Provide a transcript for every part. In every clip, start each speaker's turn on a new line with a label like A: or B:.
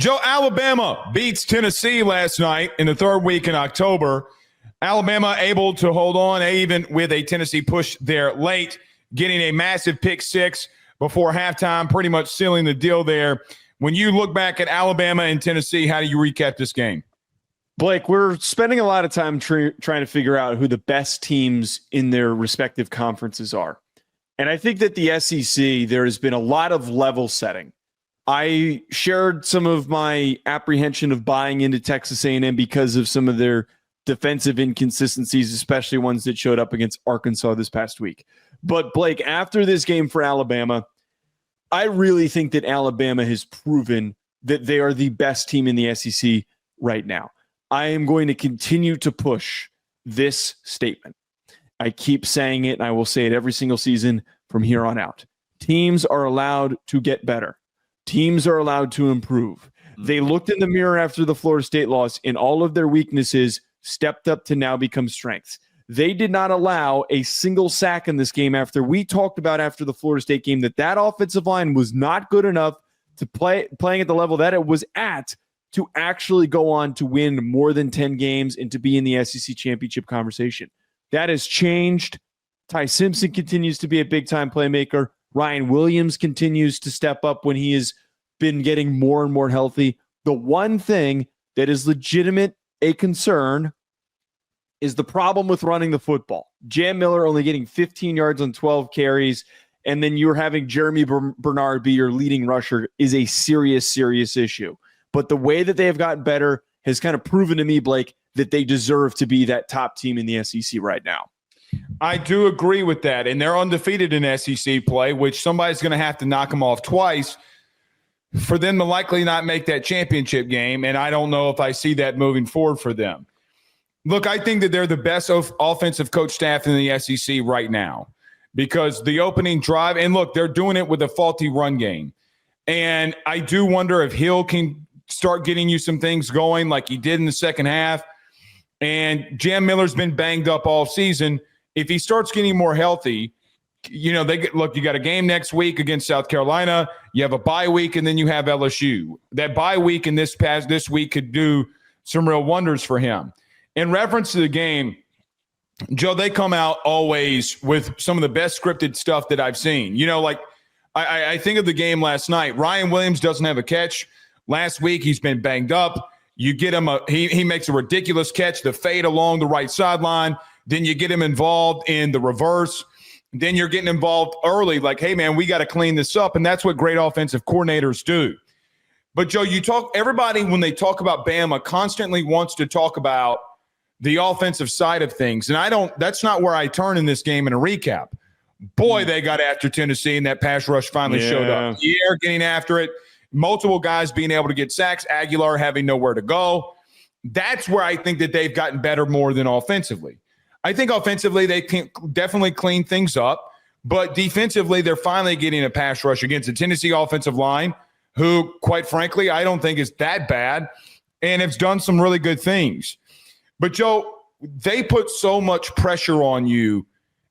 A: Joe, Alabama beats Tennessee last night in the third week in October. Alabama able to hold on even with a Tennessee push there late, getting a massive pick six before halftime, pretty much sealing the deal there. When you look back at Alabama and Tennessee, how do you recap this game?
B: Blake, we're spending a lot of time trying to figure out who the best teams in their respective conferences are. And I think that the SEC, there has been a lot of level setting. I shared some of my apprehension of buying into Texas A&M because of some of their defensive inconsistencies, especially ones that showed up against Arkansas this past week. But Blake, after this game for Alabama, I really think that Alabama has proven that they are the best team in the SEC right now. I am going to continue to push this statement. I keep saying it, and I will say it every single season from here on out. Teams are allowed to get better. Teams are allowed to improve. They looked in the mirror after the Florida State loss, and all of their weaknesses stepped up to now become strengths. They did not allow a single sack in this game after we talked about after the Florida State game that offensive line was not good enough to playing at the level that it was at to actually go on to win more than 10 games and to be in the SEC championship conversation. That has changed. Ty Simpson continues to be a big-time playmaker. Ryan Williams continues to step up when he has been getting more and more healthy. The one thing that is legitimate a concern is the problem with running the football. Jam Miller only getting 15 yards on 12 carries, and then you're having Jeremy Bernard be your leading rusher is a serious, serious issue. But the way that they have gotten better has kind of proven to me, Blake, that they deserve to be that top team in the SEC right now.
A: I do agree with that, and they're undefeated in SEC play, which somebody's going to have to knock them off twice for them to likely not make that championship game, and I don't know if I see that moving forward for them. Look, I think that they're the best offensive coach staff in the SEC right now because the opening drive, and look, they're doing it with a faulty run game, and I do wonder if Hill can start getting you some things going like he did in the second half, and Jam Miller's been banged up all season. If he starts getting more healthy, you got a game next week against South Carolina. You have a bye week, and then you have LSU. That bye week and this week could do some real wonders for him. In reference to the game, Joe, they come out always with some of the best scripted stuff that I've seen. I think of the game last night. Ryan Williams doesn't have a catch. Last week, he's been banged up. You get him he makes a ridiculous catch, the fade along the right sideline. Then you get him involved in the reverse. Then you're getting involved early, like, hey, man, we got to clean this up. And that's what great offensive coordinators do. But, Joe, everybody, when they talk about Bama, constantly wants to talk about the offensive side of things. And that's not where I turn in this game in a recap. Boy, they got after Tennessee, and that pass rush finally showed up. The air getting after it, multiple guys being able to get sacks, Aguilar having nowhere to go. That's where I think that they've gotten better more than offensively. I think offensively they can definitely clean things up, but defensively they're finally getting a pass rush against the Tennessee offensive line, who, quite frankly, I don't think is that bad and has done some really good things. But, Joe, they put so much pressure on you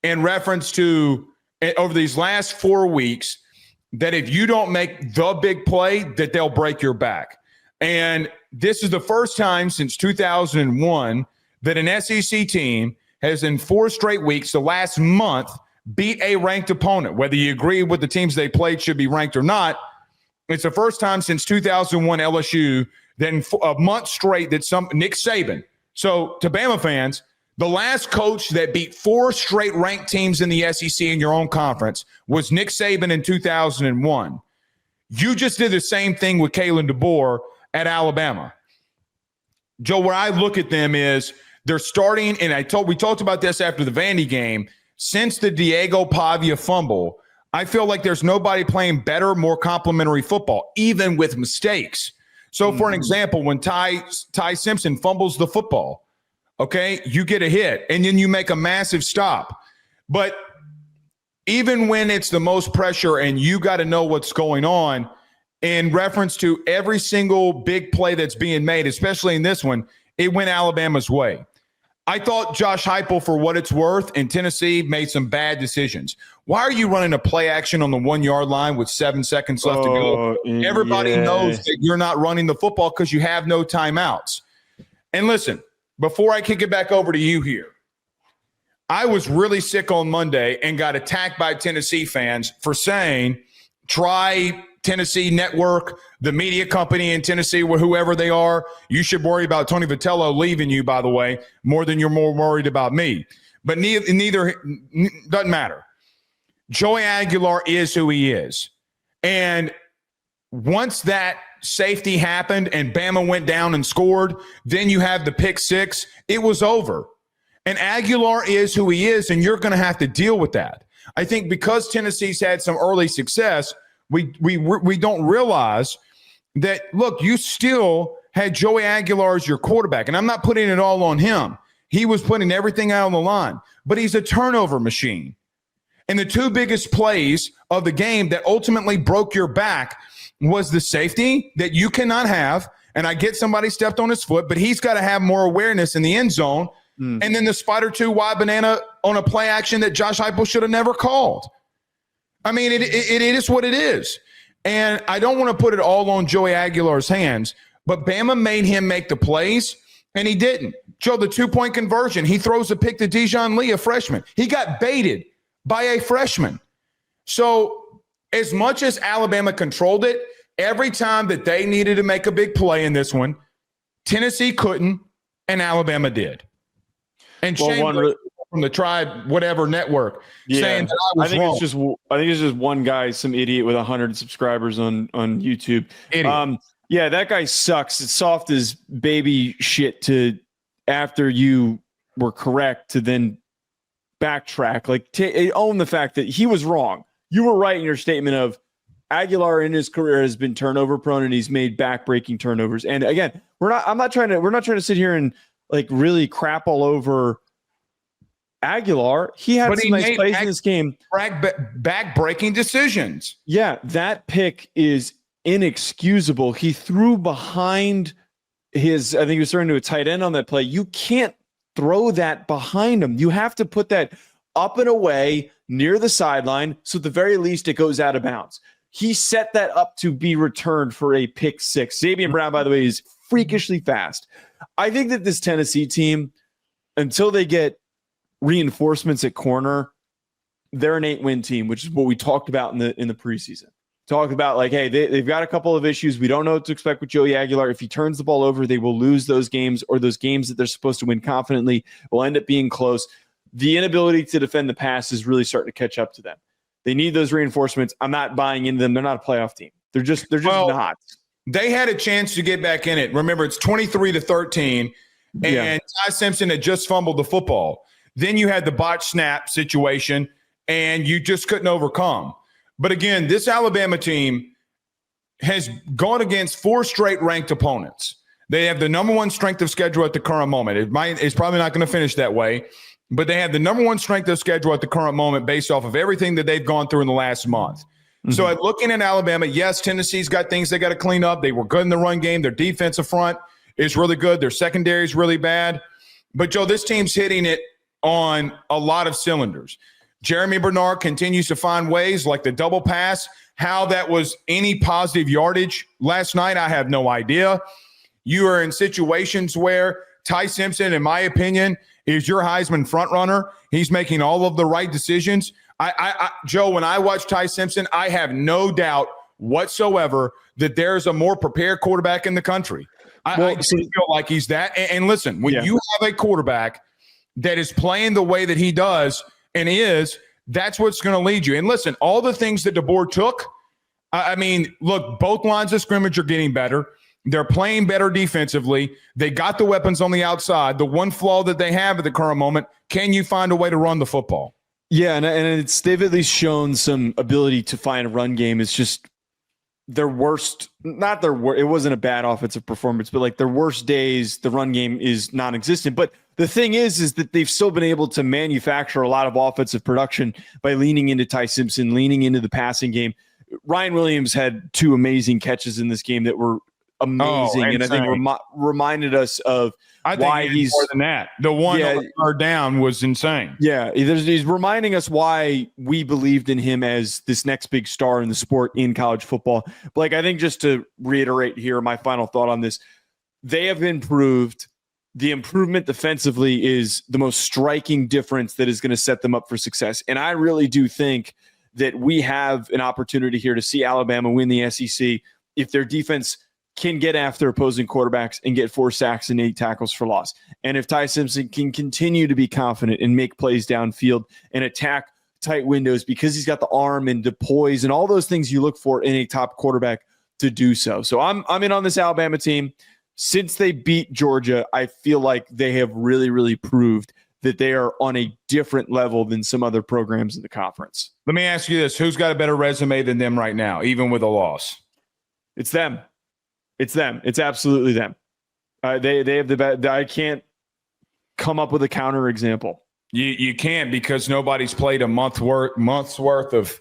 A: in reference to over these last 4 weeks that if you don't make the big play, that they'll break your back. And this is the first time since 2001 that an SEC team has in 4 straight weeks, the last month, beat a ranked opponent. Whether you agree with the teams they played should be ranked or not, it's the first time since 2001 LSU that in a month straight that Nick Saban. So to Bama fans, the last coach that beat 4 straight ranked teams in the SEC in your own conference was Nick Saban in 2001. You just did the same thing with Kalen DeBoer at Alabama. Joe, where I look at them is they're starting, and we talked about this after the Vandy game. Since the Diego Pavia fumble, I feel like there's nobody playing better, more complimentary football, even with mistakes. So, for an example, when Ty Simpson fumbles the football, okay, you get a hit, and then you make a massive stop. But even when it's the most pressure and you got to know what's going on, in reference to every single big play that's being made, especially in this one, it went Alabama's way. I thought Josh Heupel, for what it's worth, in Tennessee, made some bad decisions. Why are you running a play action on the 1 yard line with 7 seconds left to go? Everybody knows that you're not running the football because you have no timeouts. And listen, before I kick it back over to you here, I was really sick on Monday and got attacked by Tennessee fans for saying, try Tennessee Network, the media company in Tennessee, whoever they are. You should worry about Tony Vitello leaving you, by the way, more than you're more worried about me. But neither doesn't matter. Joey Aguilar is who he is. And once that safety happened and Bama went down and scored, then you have the pick six. It was over. And Aguilar is who he is, and you're going to have to deal with that. I think because Tennessee's had some early success, we don't realize that, look, you still had Joey Aguilar as your quarterback. And I'm not putting it all on him. He was putting everything out on the line. But he's a turnover machine. And the two biggest plays of the game that ultimately broke your back was the safety that you cannot have. And I get somebody stepped on his foot, but he's got to have more awareness in the end zone. And then the spider 2 wide banana on a play action that Josh Heupel should have never called. I mean, it is what it is. And I don't want to put it all on Joey Aguilar's hands, but Bama made him make the plays, and he didn't. Joe, the 2-point conversion, he throws a pick to Dijon Lee, a freshman. He got baited by a freshman. So as much as Alabama controlled it, every time that they needed to make a big play in this one, Tennessee couldn't, and Alabama did. And Shane from the Tribe, whatever network, saying that I was wrong.
B: I think it's just one guy, some idiot with 100 subscribers on YouTube. Yeah, that guy sucks. It's soft as baby shit to, after you were correct, to then backtrack. Like, own the fact that he was wrong. You were right in your statement of Aguilar in his career has been turnover prone and he's made back-breaking turnovers. And again, we're not trying to sit here and like really crap all over Aguilar. He had some nice plays in this game.
A: Back-breaking decisions.
B: Yeah, that pick is inexcusable. He threw behind his, I think he was throwing to a tight end on that play. You can't throw that behind him. You have to put that up and away near the sideline, so at the very least it goes out of bounds. He set that up to be returned for a pick six. Xavier Brown, by the way, is freakishly fast. I think that this Tennessee team, until they get reinforcements at corner, they're an 8-win team, which is what we talked about in the preseason. Talked about like, hey, they've got a couple of issues. We don't know what to expect with Joey Aguilar. If he turns the ball over, they will lose those games, or those games that they're supposed to win confidently will end up being close. The inability to defend the pass is really starting to catch up to them. They need those reinforcements. I'm not buying into them. They're not a playoff team. They're just not.
A: They had a chance to get back in it. Remember, it's 23-13, and Ty Simpson had just fumbled the football. Then you had the botch snap situation, and you just couldn't overcome. But again, this Alabama team has gone against 4 straight ranked opponents. They have the number 1 strength of schedule at the current moment. It's probably not going to finish that way, but they have the number 1 strength of schedule at the current moment based off of everything that they've gone through in the last month. Mm-hmm. So looking at Alabama, yes, Tennessee's got things they got to clean up. They were good in the run game. Their defensive front is really good. Their secondary is really bad. But, Joe, this team's hitting it on a lot of cylinders. Jeremy Bernard continues to find ways, like the double pass. How that was any positive yardage last night, I have no idea. You are in situations where Ty Simpson, in my opinion, is your Heisman frontrunner. He's making all of the right decisions. Joe, when I watch Ty Simpson, I have no doubt whatsoever that there's a more prepared quarterback in the country. I just feel like he's that. And listen, when you have a quarterback that is playing the way that he does and that's what's going to lead you. And listen, all the things that DeBoer took, I mean, look, both lines of scrimmage are getting better. They're playing better defensively. They got the weapons on the outside. The one flaw that they have at the current moment, can you find a way to run the football?
B: Yeah, and they've at least shown some ability to find a run game. It's just their worst, not their worst, it wasn't a bad offensive performance, but like their worst days, the run game is non-existent. But the thing is that they've still been able to manufacture a lot of offensive production by leaning into Ty Simpson, leaning into the passing game. Ryan Williams had 2 amazing catches in this game that were amazing, and I think reminded us of why he's
A: more than that. The one on the third down was insane.
B: Yeah, he's reminding us why we believed in him as this next big star in the sport in college football. Blake, I think just to reiterate here, my final thought on this, they have improved. The improvement defensively is the most striking difference that is going to set them up for success. And I really do think that we have an opportunity here to see Alabama win the SEC if their defense can get after opposing quarterbacks and get 4 sacks and 8 tackles for loss. And if Ty Simpson can continue to be confident and make plays downfield and attack tight windows because he's got the arm and the poise and all those things you look for in a top quarterback to do so. So I'm in on this Alabama team. Since they beat Georgia, I feel like they have really, really proved that they are on a different level than some other programs in the conference.
A: Let me ask you this. Who's got a better resume than them right now, even with a loss?
B: It's them. It's them. It's absolutely them. They have the best. I can't come up with a counter example.
A: You can't, because nobody's played a month's worth of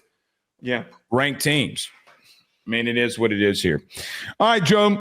A: ranked teams. I mean, it is what it is here. All right, Joe.